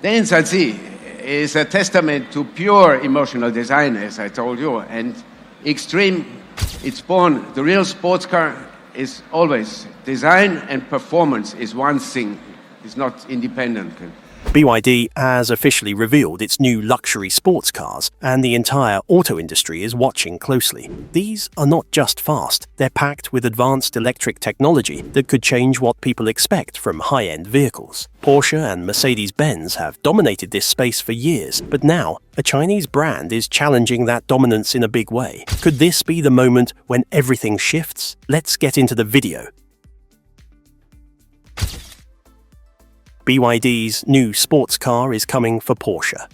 Denza Z is a testament to pure emotional design, as I told you, and extreme. It's born. The real sports car is always design and performance is one thing. It's not independent. BYD has officially revealed its new luxury sports cars, and the entire auto industry is watching closely. These are not just fast, they're packed with advanced electric technology that could change what people expect from high-end vehicles. Porsche and Mercedes-Benz have dominated this space for years, but now a Chinese brand is challenging that dominance in a big way. Could this be the moment when everything shifts? Let's get into the video. BYD's new sports car is coming for Porsche.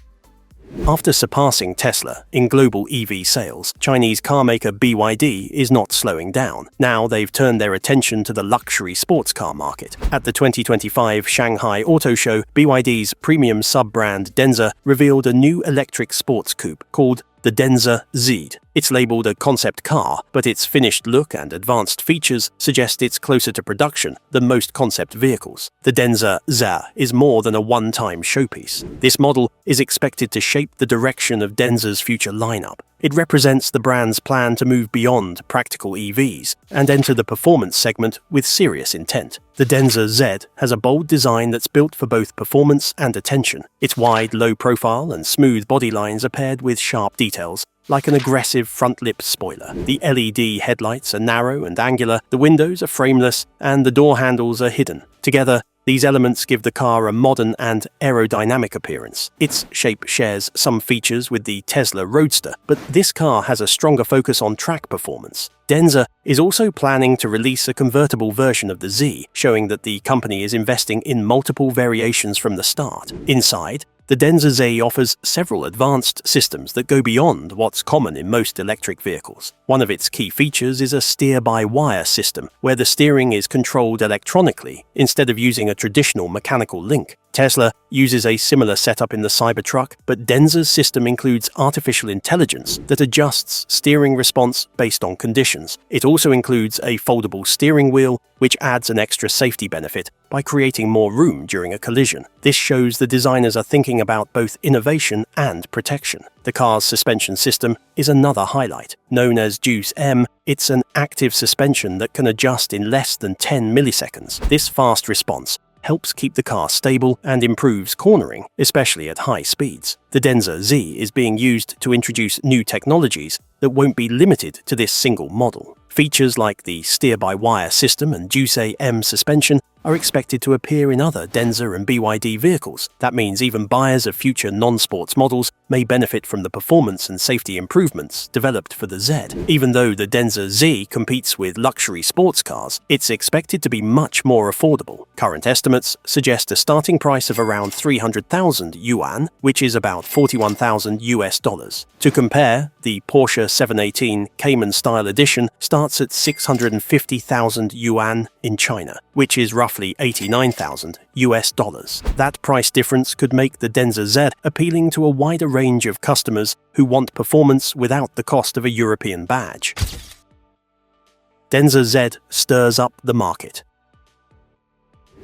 After surpassing Tesla in global EV sales, Chinese carmaker BYD is not slowing down. Now they've turned their attention to the luxury sports car market. At the 2025 Shanghai Auto Show, BYD's premium sub-brand Denza revealed a new electric sports coupe called the Denza Z. It's labeled a concept car, but its finished look and advanced features suggest it's closer to production than most concept vehicles. The Denza Z is more than a one-time showpiece. This model is expected to shape the direction of Denza's future lineup. It represents the brand's plan to move beyond practical EVs and enter the performance segment with serious intent. The Denza Z has a bold design that's built for both performance and attention. Its wide, low profile and smooth body lines are paired with sharp details, like an aggressive front lip spoiler. The LED headlights are narrow and angular, the windows are frameless, and the door handles are hidden. Together, these elements give the car a modern and aerodynamic appearance. Its shape shares some features with the Tesla Roadster, but this car has a stronger focus on track performance. Denza is also planning to release a convertible version of the Z, showing that the company is investing in multiple variations from the start. Inside, the Denza Z offers several advanced systems that go beyond what's common in most electric vehicles. One of its key features is a steer-by-wire system, where the steering is controlled electronically instead of using a traditional mechanical link. Tesla uses a similar setup in the Cybertruck, but Denza's system includes artificial intelligence that adjusts steering response based on conditions. It also includes a foldable steering wheel, which adds an extra safety benefit by creating more room during a collision. This shows the designers are thinking about both innovation and protection. The car's suspension system is another highlight. Known as Juice M, it's an active suspension that can adjust in less than 10 milliseconds. This fast response helps keep the car stable and improves cornering, especially at high speeds. The Denza Z is being used to introduce new technologies that won't be limited to this single model. Features like the steer-by-wire system and Juice M suspension are expected to appear in other Denza and BYD vehicles. That means even buyers of future non-sports models may benefit from the performance and safety improvements developed for the Z. Even though the Denza Z competes with luxury sports cars, it's expected to be much more affordable. Current estimates suggest a starting price of around 300,000 yuan, which is about $41,000. To compare, the Porsche 718 Cayman-style edition starts at 650,000 yuan in China, which is roughly $89,000. That price difference could make the Denza Z appealing to a wider range of customers who want performance without the cost of a European badge. Denza Z stirs up the market.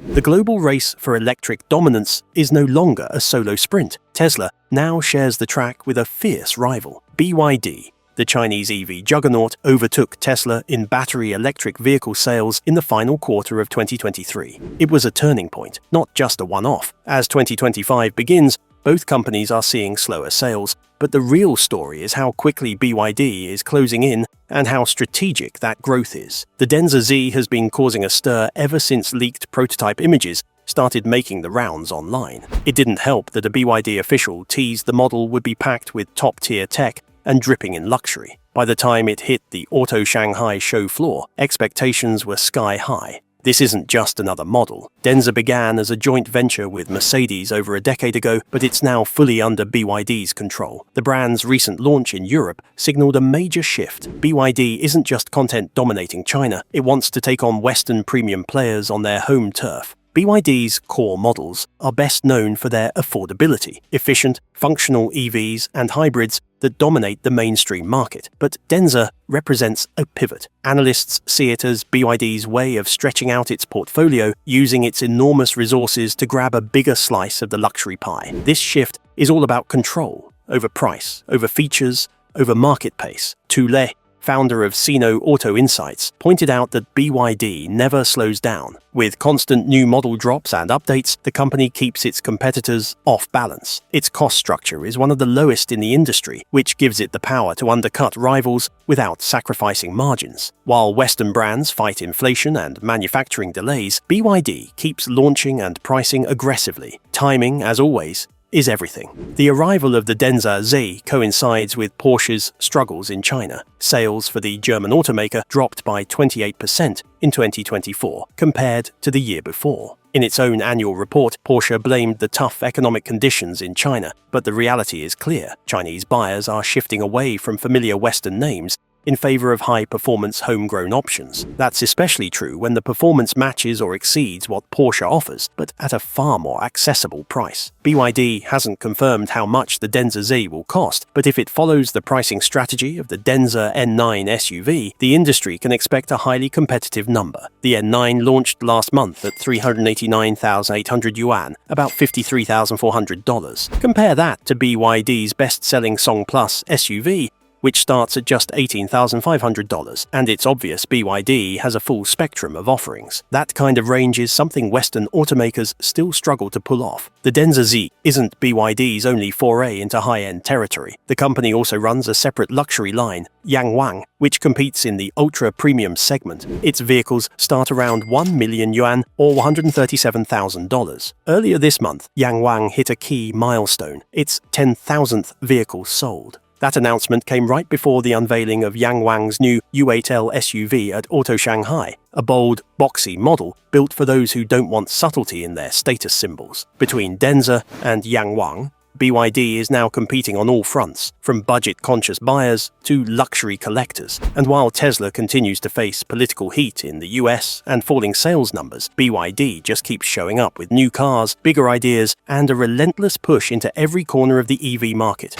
The global race for electric dominance is no longer a solo sprint. Tesla now shares the track with a fierce rival. BYD, the Chinese EV juggernaut, overtook Tesla in battery electric vehicle sales in the final quarter of 2023. It was a turning point, not just a one-off. As 2025 begins, both companies are seeing slower sales, but the real story is how quickly BYD is closing in and how strategic that growth is. The Denza Z has been causing a stir ever since leaked prototype images started making the rounds online. It didn't help that a BYD official teased the model would be packed with top-tier tech and dripping in luxury. By the time it hit the Auto Shanghai show floor, expectations were sky high. This isn't just another model. Denza began as a joint venture with Mercedes over a decade ago, but it's now fully under BYD's control. The brand's recent launch in Europe signaled a major shift. BYD isn't just content dominating China, it wants to take on Western premium players on their home turf. BYD's core models are best known for their affordability. Efficient, functional EVs and hybrids that dominate the mainstream market. But Denza represents a pivot. Analysts see it as BYD's way of stretching out its portfolio, using its enormous resources to grab a bigger slice of the luxury pie. This shift is all about control over price, over features, over market pace. Tule, founder of Sino Auto Insights, pointed out that BYD never slows down. With constant new model drops and updates, the company keeps its competitors off balance. Its cost structure is one of the lowest in the industry, which gives it the power to undercut rivals without sacrificing margins. While Western brands fight inflation and manufacturing delays, BYD keeps launching and pricing aggressively. Timing, as always, is everything. The arrival of the Denza Z coincides with Porsche's struggles in China. Sales for the German automaker dropped by 28% in 2024 compared to the year before. In its own annual report, Porsche blamed the tough economic conditions in China, but the reality is clear. Chinese buyers are shifting away from familiar Western names in favor of high-performance homegrown options. That's especially true when the performance matches or exceeds what Porsche offers, but at a far more accessible price. BYD hasn't confirmed how much the Denza Z will cost, but if it follows the pricing strategy of the Denza N9 SUV, the industry can expect a highly competitive number. The N9 launched last month at 389,800 yuan, about $53,400. Compare that to BYD's best-selling Song Plus SUV, which starts at just $18,500, and it's obvious BYD has a full spectrum of offerings. That kind of range is something Western automakers still struggle to pull off. The Denza Z isn't BYD's only foray into high-end territory. The company also runs a separate luxury line, Yangwang, which competes in the ultra-premium segment. Its vehicles start around 1 million yuan or $137,000. Earlier this month, Yangwang hit a key milestone, its 10,000th vehicle sold. That announcement came right before the unveiling of Yangwang's new U8L SUV at Auto Shanghai, a bold, boxy model built for those who don't want subtlety in their status symbols. Between Denza and Yangwang, BYD is now competing on all fronts, from budget-conscious buyers to luxury collectors. And while Tesla continues to face political heat in the US and falling sales numbers, BYD just keeps showing up with new cars, bigger ideas, and a relentless push into every corner of the EV market.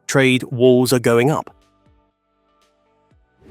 Trade walls are going up.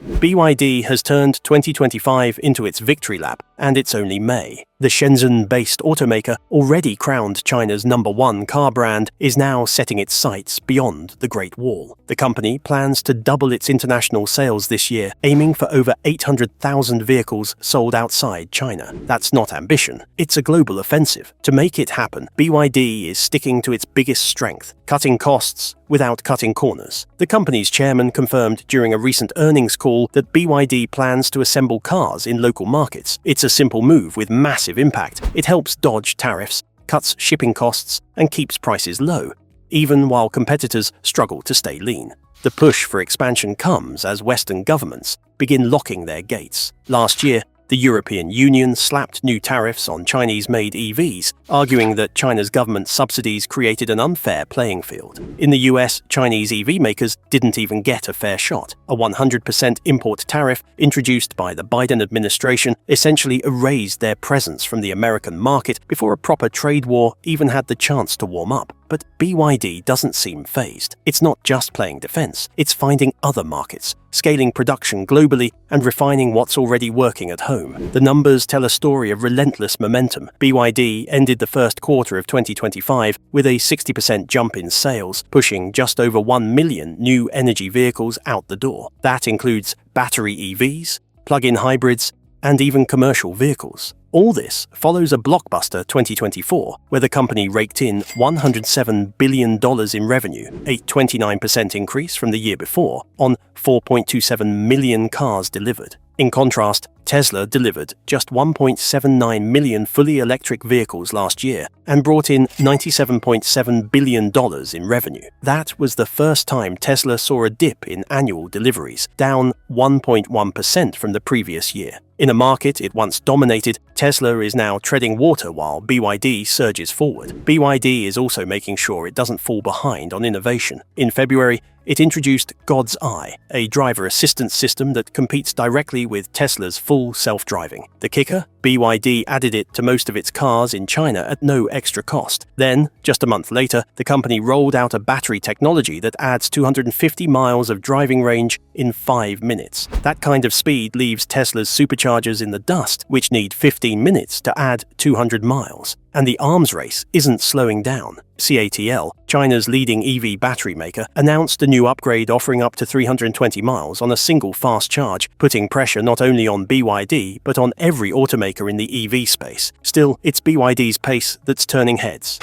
BYD has turned 2025 into its victory lap, and it's only May. The Shenzhen-based automaker, already crowned China's #1 car brand, is now setting its sights beyond the Great Wall. The company plans to double its international sales this year, aiming for over 800,000 vehicles sold outside China. That's not ambition, it's a global offensive. To make it happen, BYD is sticking to its biggest strength, cutting costs without cutting corners. The company's chairman confirmed during a recent earnings call that BYD plans to assemble cars in local markets. It's a simple move with massive impact. It helps dodge tariffs, cuts shipping costs, and keeps prices low, even while competitors struggle to stay lean. The push for expansion comes as Western governments begin locking their gates. Last year, the European Union slapped new tariffs on Chinese-made EVs, arguing that China's government subsidies created an unfair playing field. In the US, Chinese EV makers didn't even get a fair shot. A 100% import tariff introduced by the Biden administration essentially erased their presence from the American market before a proper trade war even had the chance to warm up. But BYD doesn't seem fazed. It's not just playing defense, it's finding other markets, scaling production globally, and refining what's already working at home. The numbers tell a story of relentless momentum. BYD ended the first quarter of 2025 with a 60% jump in sales, pushing just over 1 million new energy vehicles out the door. That includes battery EVs, plug-in hybrids, and even commercial vehicles. All this follows a blockbuster 2024, where the company raked in $107 billion in revenue, a 29% increase from the year before, on 4.27 million cars delivered. In contrast, Tesla delivered just 1.79 million fully electric vehicles last year and brought in $97.7 billion in revenue. That was the first time Tesla saw a dip in annual deliveries, down 1.1% from the previous year. In a market it once dominated, Tesla is now treading water while BYD surges forward. BYD is also making sure it doesn't fall behind on innovation. In February, it introduced God's Eye, a driver assistance system that competes directly with Tesla's full self-driving. The kicker? BYD added it to most of its cars in China at no extra cost. Then, just a month later, the company rolled out a battery technology that adds 250 miles of driving range in 5 minutes. That kind of speed leaves Tesla's superchargers in the dust, which need 15 minutes to add 200 miles. And the arms race isn't slowing down. CATL, China's leading EV battery maker, announced a new upgrade offering up to 320 miles on a single fast charge, putting pressure not only on BYD but on every automaker in the EV space. Still, it's BYD's pace that's turning heads.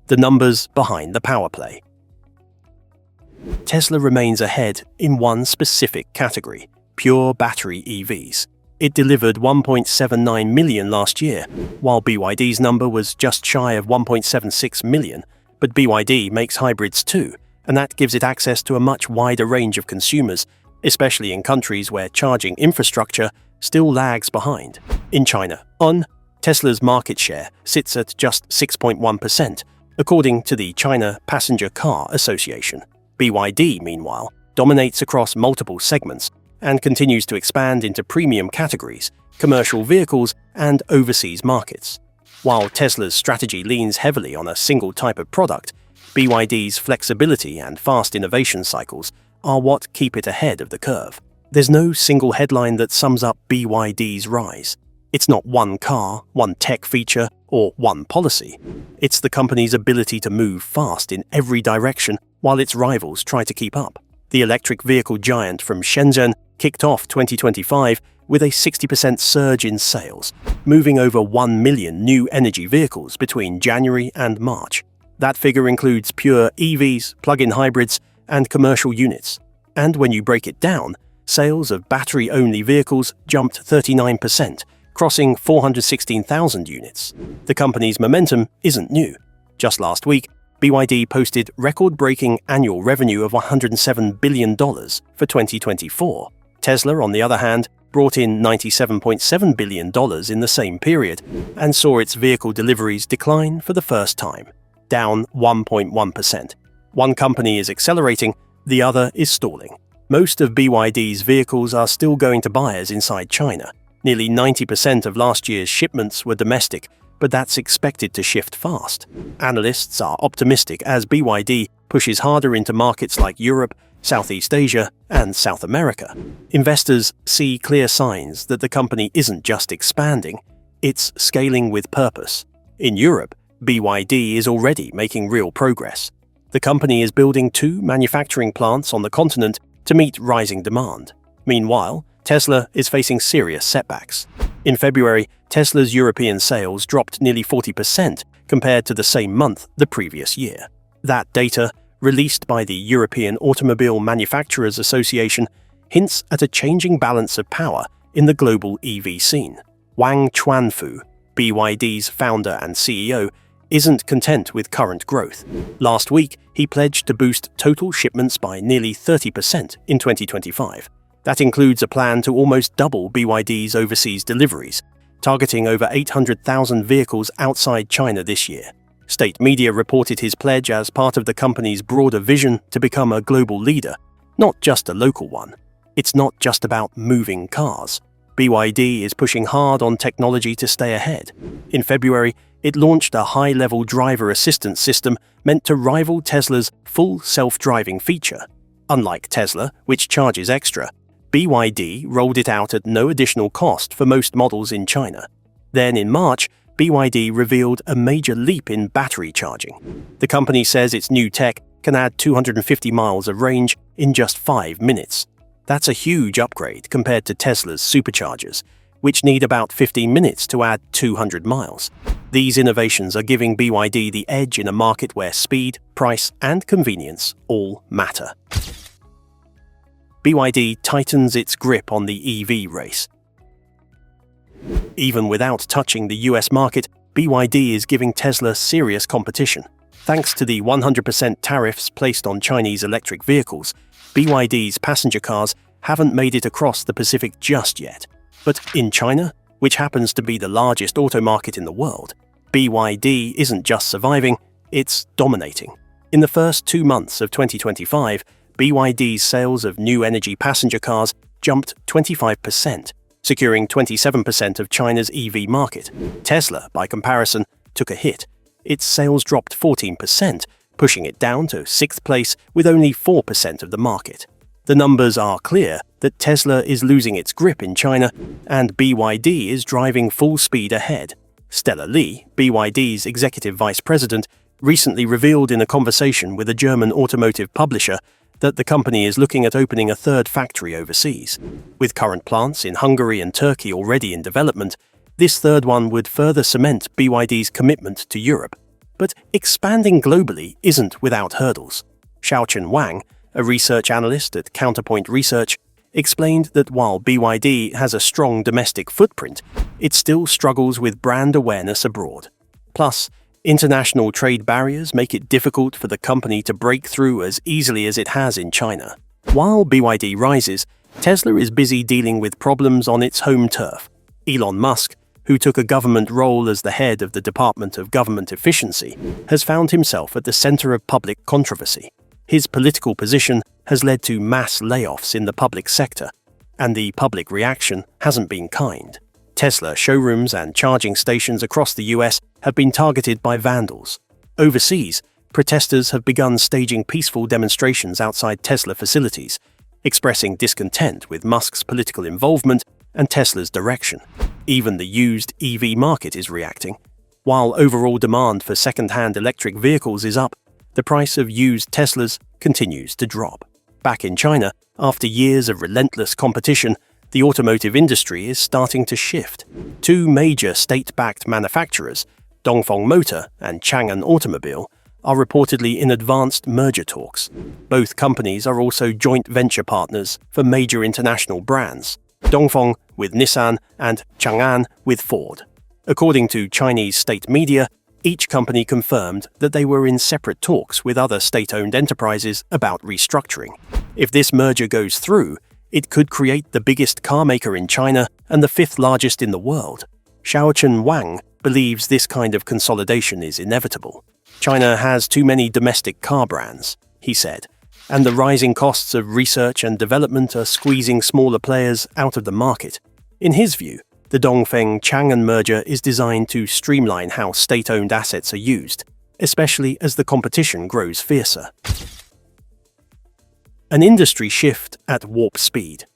The numbers behind the power play. Tesla remains ahead in one specific category: pure battery EVs. It delivered 1.79 million last year, while BYD's number was just shy of 1.76 million. But BYD makes hybrids too, and that gives it access to a much wider range of consumers, especially in countries where charging infrastructure still lags behind. In China, Tesla's market share sits at just 6.1%, according to the China Passenger Car Association. BYD, meanwhile, dominates across multiple segments and continues to expand into premium categories, commercial vehicles, and overseas markets. While Tesla's strategy leans heavily on a single type of product, BYD's flexibility and fast innovation cycles are what keep it ahead of the curve. There's no single headline that sums up BYD's rise. It's not one car, one tech feature, or one policy. It's the company's ability to move fast in every direction while its rivals try to keep up. The electric vehicle giant from Shenzhen kicked off 2025 with a 60% surge in sales, moving over 1 million new energy vehicles between January and March. That figure includes pure EVs, plug-in hybrids, and commercial units. And when you break it down, sales of battery-only vehicles jumped 39%, crossing 416,000 units. The company's momentum isn't new. Just last week, BYD posted record-breaking annual revenue of $107 billion for 2024. Tesla, on the other hand, brought in $97.7 billion in the same period and saw its vehicle deliveries decline for the first time, down 1.1%. One company is accelerating, the other is stalling. Most of BYD's vehicles are still going to buyers inside China. Nearly 90% of last year's shipments were domestic, but that's expected to shift fast. Analysts are optimistic as BYD pushes harder into markets like Europe, Southeast Asia, and South America. Investors see clear signs that the company isn't just expanding, it's scaling with purpose. In Europe, BYD is already making real progress. The company is building 2 manufacturing plants on the continent to meet rising demand. Meanwhile, Tesla is facing serious setbacks. In February, Tesla's European sales dropped nearly 40% compared to the same month the previous year. That data, released by the European Automobile Manufacturers Association, hints at a changing balance of power in the global EV scene. Wang Chuanfu, BYD's founder and CEO, isn't content with current growth. Last week, he pledged to boost total shipments by nearly 30% in 2025. That includes a plan to almost double BYD's overseas deliveries, targeting over 800,000 vehicles outside China this year. State media reported his pledge as part of the company's broader vision to become a global leader, not just a local one. It's not just about moving cars. BYD is pushing hard on technology to stay ahead. In February, it launched a high-level driver assistance system meant to rival Tesla's full self-driving feature. Unlike Tesla, which charges extra, BYD rolled it out at no additional cost for most models in China. Then in March, BYD revealed a major leap in battery charging. The company says its new tech can add 250 miles of range in just 5 minutes. That's a huge upgrade compared to Tesla's superchargers, which need about 15 minutes to add 200 miles. These innovations are giving BYD the edge in a market where speed, price, and convenience all matter. BYD tightens its grip on the EV race. Even without touching the US market, BYD is giving Tesla serious competition. Thanks to the 100% tariffs placed on Chinese electric vehicles, BYD's passenger cars haven't made it across the Pacific just yet. But in China, which happens to be the largest auto market in the world, BYD isn't just surviving, it's dominating. In the first 2 months of 2025, BYD's sales of new energy passenger cars jumped 25%, securing 27% of China's EV market. Tesla, by comparison, took a hit. Its sales dropped 14%, pushing it down to 6th place with only 4% of the market. The numbers are clear that Tesla is losing its grip in China and BYD is driving full speed ahead. Stella Li, BYD's executive vice president, recently revealed in a conversation with a German automotive publisher that the company is looking at opening a third factory overseas. With current plants in Hungary and Turkey already in development, this third one would further cement BYD's commitment to Europe. But expanding globally isn't without hurdles. Xiaochen Wang, a research analyst at Counterpoint Research, explained that while BYD has a strong domestic footprint, it still struggles with brand awareness abroad. Plus, international trade barriers make it difficult for the company to break through as easily as it has in China. While BYD rises, Tesla is busy dealing with problems on its home turf. Elon Musk, who took a government role as the head of the Department of Government Efficiency, has found himself at the center of public controversy. His political position has led to mass layoffs in the public sector, and the public reaction hasn't been kind. Tesla showrooms and charging stations across the US have been targeted by vandals. Overseas, protesters have begun staging peaceful demonstrations outside Tesla facilities, expressing discontent with Musk's political involvement and Tesla's direction. Even the used EV market is reacting. While overall demand for second-hand electric vehicles is up, the price of used Teslas continues to drop. Back in China, after years of relentless competition, the automotive industry is starting to shift. Two major state-backed manufacturers, Dongfeng Motor and Chang'an Automobile, are reportedly in advanced merger talks. Both companies are also joint venture partners for major international brands, Dongfeng with Nissan and Chang'an with Ford. According to Chinese state media, each company confirmed that they were in separate talks with other state-owned enterprises about restructuring. If this merger goes through, it could create the biggest car maker in China and the 5th largest in the world. Xiaochen Wang believes this kind of consolidation is inevitable. China has too many domestic car brands, he said, and the rising costs of research and development are squeezing smaller players out of the market. In his view, the Dongfeng-Chang'an merger is designed to streamline how state-owned assets are used, especially as the competition grows fiercer. An industry shift at warp speed.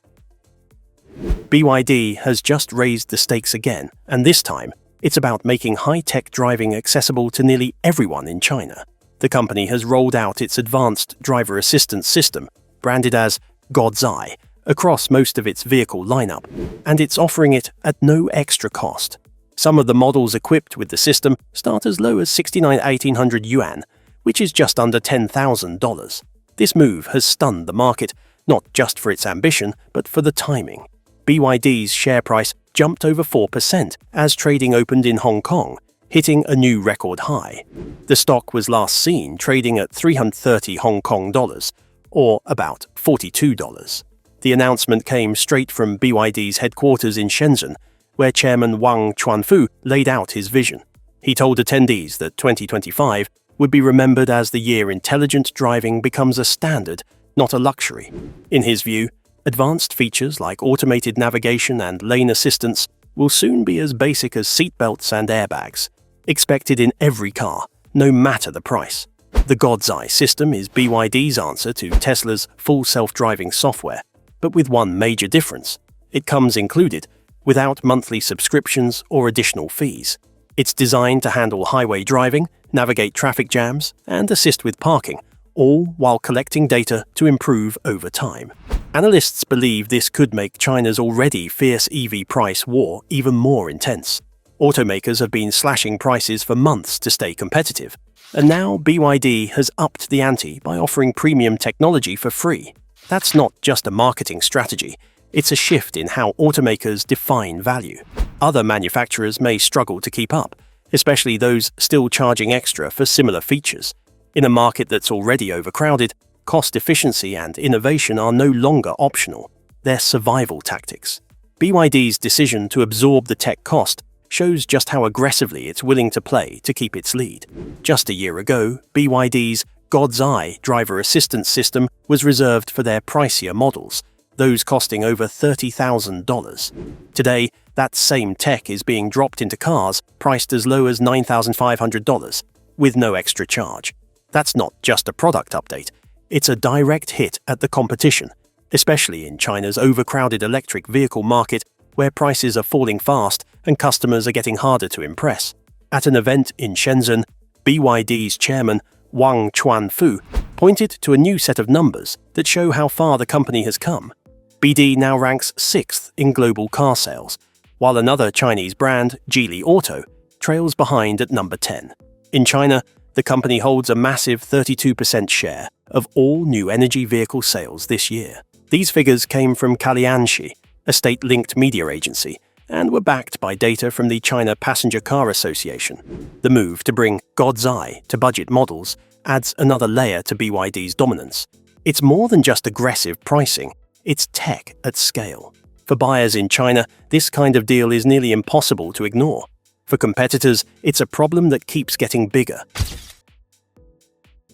BYD has just raised the stakes again, and this time, it's about making high-tech driving accessible to nearly everyone in China. The company has rolled out its advanced driver assistance system, branded as God's Eye, across most of its vehicle lineup, and it's offering it at no extra cost. Some of the models equipped with the system start as low as 1,800 yuan, which is just under $10,000. This move has stunned the market, not just for its ambition, but for the timing. BYD's share price jumped over 4% as trading opened in Hong Kong, hitting a new record high. The stock was last seen trading at 330 Hong Kong dollars, or about $42. The announcement came straight from BYD's headquarters in Shenzhen, where Chairman Wang Chuanfu laid out his vision. He told attendees that 2025 would be remembered as the year intelligent driving becomes a standard, not a luxury. In his view, advanced features like automated navigation and lane assistance will soon be as basic as seatbelts and airbags, expected in every car, no matter the price. The God's Eye system is BYD's answer to Tesla's full self-driving software, but with one major difference. It comes included, without monthly subscriptions or additional fees. It's designed to handle highway driving, navigate traffic jams, and assist with parking, all while collecting data to improve over time. Analysts believe this could make China's already fierce EV price war even more intense. Automakers have been slashing prices for months to stay competitive, and now BYD has upped the ante by offering premium technology for free. That's not just a marketing strategy, it's a shift in how automakers define value. Other manufacturers may struggle to keep up, especially those still charging extra for similar features. In a market that's already overcrowded, cost efficiency and innovation are no longer optional. They're survival tactics. BYD's decision to absorb the tech cost shows just how aggressively it's willing to play to keep its lead. Just a year ago, BYD's God's Eye driver assistance system was reserved for their pricier models, those costing over $30,000. Today, that same tech is being dropped into cars priced as low as $9,500, with no extra charge. That's not just a product update, it's a direct hit at the competition, especially in China's overcrowded electric vehicle market, where prices are falling fast and customers are getting harder to impress. At an event in Shenzhen, BYD's chairman, Wang Chuanfu, pointed to a new set of numbers that show how far the company has come. BD now ranks 6th in global car sales, while another Chinese brand, Geely Auto, trails behind at number 10. In China, the company holds a massive 32% share of all new energy vehicle sales this year. These figures came from Kalianshi, a state-linked media agency, and were backed by data from the China Passenger Car Association. The move to bring God's Eye to budget models adds another layer to BYD's dominance. It's more than just aggressive pricing, it's tech at scale. For buyers in China, this kind of deal is nearly impossible to ignore. For competitors, it's a problem that keeps getting bigger.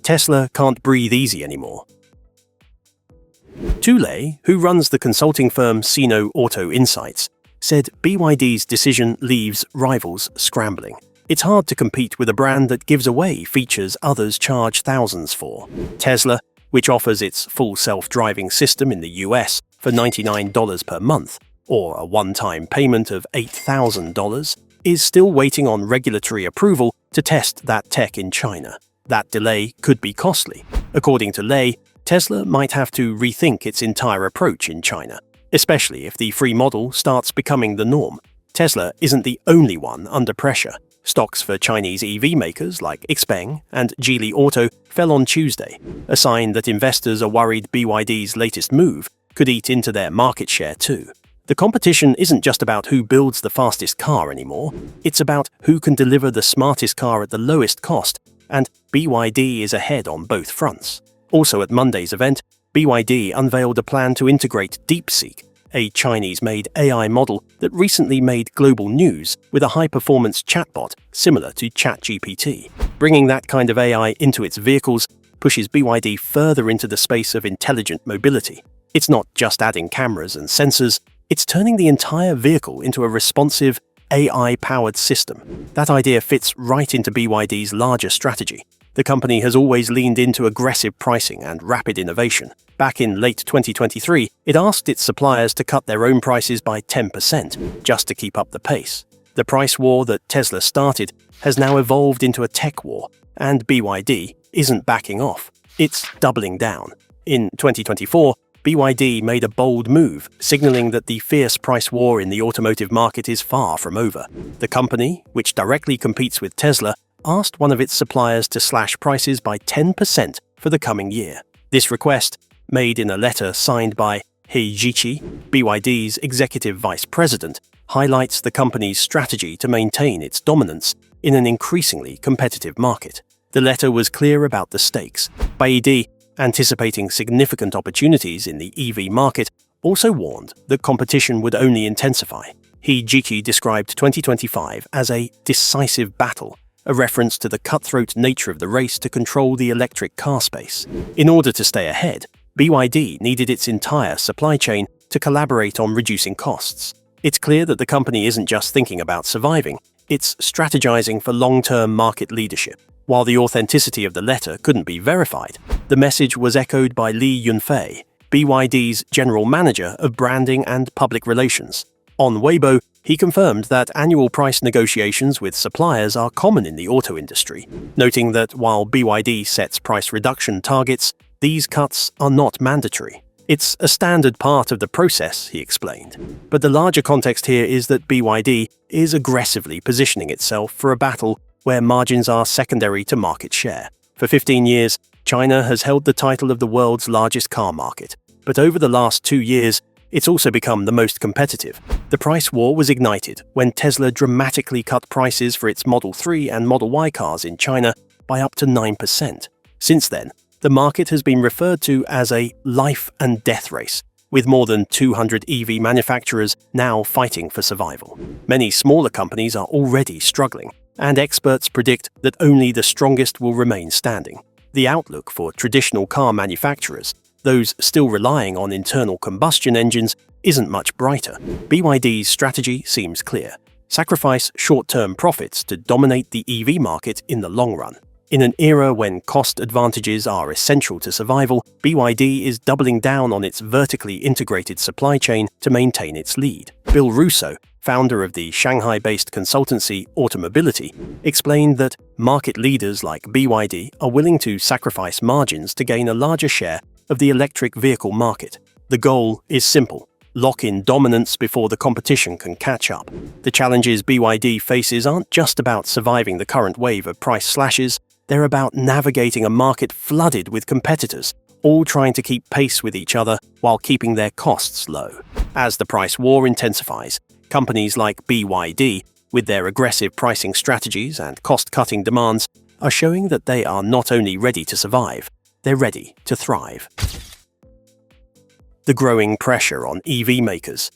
Tesla can't breathe easy anymore. Tulay, who runs the consulting firm Sino Auto Insights, said BYD's decision leaves rivals scrambling. It's hard to compete with a brand that gives away features others charge thousands for. Tesla, which offers its full self-driving system in the US for $99 per month, or a one-time payment of $8,000, is still waiting on regulatory approval to test that tech in China. That delay could be costly. According to Lei, Tesla might have to rethink its entire approach in China, especially if the free model starts becoming the norm. Tesla isn't the only one under pressure. Stocks for Chinese EV makers like Xpeng and Geely Auto fell on Tuesday, a sign that investors are worried BYD's latest move could eat into their market share too. The competition isn't just about who builds the fastest car anymore, it's about who can deliver the smartest car at the lowest cost, and BYD is ahead on both fronts. Also at Monday's event, BYD unveiled a plan to integrate DeepSeek, a Chinese-made AI model that recently made global news with a high-performance chatbot similar to ChatGPT. Bringing that kind of AI into its vehicles pushes BYD further into the space of intelligent mobility. It's not just adding cameras and sensors, it's turning the entire vehicle into a responsive, AI-powered system. That idea fits right into BYD's larger strategy. The company has always leaned into aggressive pricing and rapid innovation. Back in late 2023, it asked its suppliers to cut their own prices by 10% just to keep up the pace. The price war that Tesla started has now evolved into a tech war, and BYD isn't backing off. It's doubling down. In 2024, BYD made a bold move, signaling that the fierce price war in the automotive market is far from over. The company, which directly competes with Tesla, asked one of its suppliers to slash prices by 10% for the coming year. This request, made in a letter signed by He Jiqi, BYD's executive vice president, highlights the company's strategy to maintain its dominance in an increasingly competitive market. The letter was clear about the stakes. BYD, anticipating significant opportunities in the EV market, also warned that competition would only intensify. He Jiqi described 2025 as a decisive battle, a reference to the cutthroat nature of the race to control the electric car space. In order to stay ahead, BYD needed its entire supply chain to collaborate on reducing costs. It's clear that the company isn't just thinking about surviving, it's strategizing for long-term market leadership. While the authenticity of the letter couldn't be verified, the message was echoed by Li Yunfei, BYD's general manager of branding and public relations. On Weibo, he confirmed that annual price negotiations with suppliers are common in the auto industry, noting that while BYD sets price reduction targets, these cuts are not mandatory. It's a standard part of the process, he explained. But the larger context here is that BYD is aggressively positioning itself for a battle where margins are secondary to market share. For 15 years, China has held the title of the world's largest car market, but over the last 2 years, it's also become the most competitive. The price war was ignited when Tesla dramatically cut prices for its Model 3 and Model Y cars in China by up to 9%. Since then, the market has been referred to as a life and death race, with more than 200 EV manufacturers now fighting for survival. Many smaller companies are already struggling, and experts predict that only the strongest will remain standing. the outlook for traditional car manufacturers, those still relying on internal combustion engines, isn't much brighter. BYD's strategy seems clear: sacrifice short-term profits to dominate the EV market in the long run. In an era when cost advantages are essential to survival, BYD is doubling down on its vertically integrated supply chain to maintain its lead. Bill Russo, founder of the Shanghai-based consultancy Automobility, explained that market leaders like BYD are willing to sacrifice margins to gain a larger share of the electric vehicle market. The goal is simple: lock in dominance before the competition can catch up. The challenges BYD faces aren't just about surviving the current wave of price slashes, they're about navigating a market flooded with competitors, all trying to keep pace with each other while keeping their costs low. As the price war intensifies, companies like BYD, with their aggressive pricing strategies and cost-cutting demands, are showing that they are not only ready to survive, they're ready to thrive. The growing pressure on EV makers.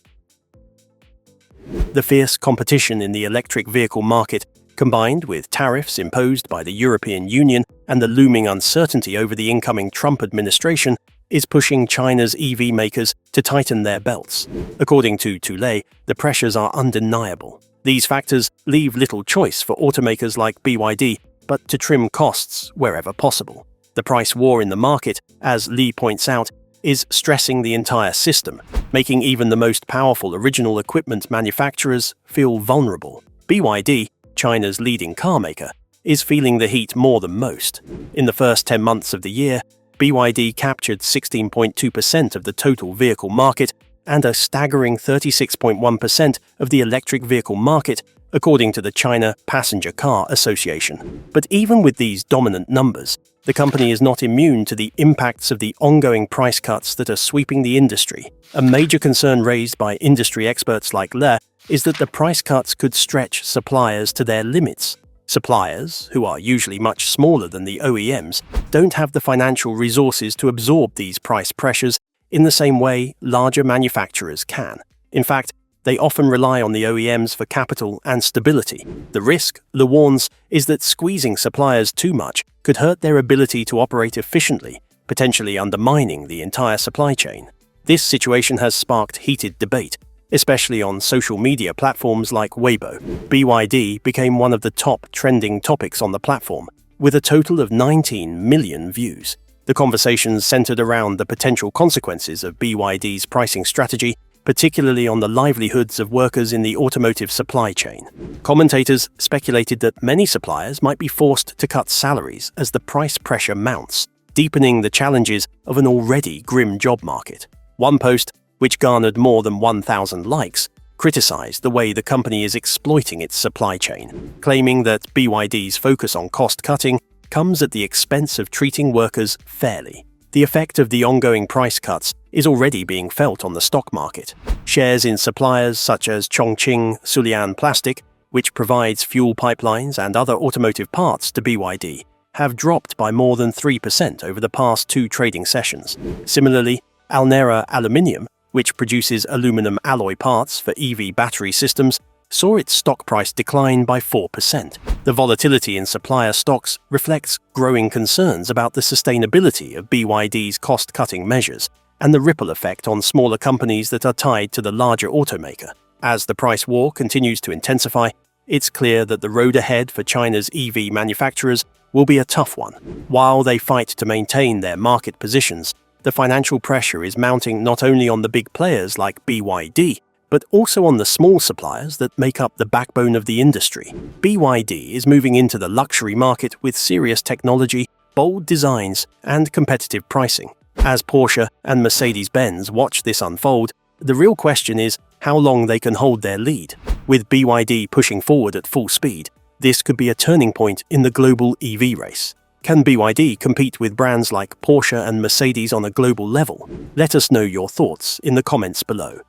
The fierce competition in the electric vehicle market, combined with tariffs imposed by the European Union and the looming uncertainty over the incoming Trump administration, is pushing China's EV makers to tighten their belts. According to Toulay, the pressures are undeniable. These factors leave little choice for automakers like BYD but to trim costs wherever possible. The price war in the market, as Li points out, is stressing the entire system, making even the most powerful original equipment manufacturers feel vulnerable. BYD, China's leading car maker, is feeling the heat more than most. In the first 10 months of the year, BYD captured 16.2% of the total vehicle market and a staggering 36.1% of the electric vehicle market, according to the China Passenger Car Association. But even with these dominant numbers, the company is not immune to the impacts of the ongoing price cuts that are sweeping the industry. A major concern raised by industry experts like Le is that the price cuts could stretch suppliers to their limits. Suppliers, who are usually much smaller than the OEMs, don't have the financial resources to absorb these price pressures in the same way larger manufacturers can. In fact, they often rely on the OEMs for capital and stability. The risk, Le warns, is that squeezing suppliers too much could hurt their ability to operate efficiently, potentially undermining the entire supply chain. This situation has sparked heated debate, especially on social media platforms like Weibo. BYD became one of the top trending topics on the platform, with a total of 19 million views. The conversations centered around the potential consequences of BYD's pricing strategy, particularly on the livelihoods of workers in the automotive supply chain. Commentators speculated that many suppliers might be forced to cut salaries as the price pressure mounts, deepening the challenges of an already grim job market. One post, which garnered more than 1,000 likes, criticized the way the company is exploiting its supply chain, claiming that BYD's focus on cost-cutting comes at the expense of treating workers fairly. The effect of the ongoing price cuts is already being felt on the stock market. Shares in suppliers such as Chongqing Sulian Plastic, which provides fuel pipelines and other automotive parts to BYD, have dropped by more than 3% over the past 2 trading sessions. Similarly, Alnera Aluminium, which produces aluminum alloy parts for EV battery systems, saw its stock price decline by 4%. The volatility in supplier stocks reflects growing concerns about the sustainability of BYD's cost-cutting measures and the ripple effect on smaller companies that are tied to the larger automaker. As the price war continues to intensify, it's clear that the road ahead for China's EV manufacturers will be a tough one. While they fight to maintain their market positions, the financial pressure is mounting not only on the big players like BYD, but also on the small suppliers that make up the backbone of the industry. BYD is moving into the luxury market with serious technology, bold designs, and competitive pricing. As Porsche and Mercedes-Benz watch this unfold, the real question is how long they can hold their lead. With BYD pushing forward at full speed, this could be a turning point in the global EV race. Can BYD compete with brands like Porsche and Mercedes on a global level? Let us know your thoughts in the comments below.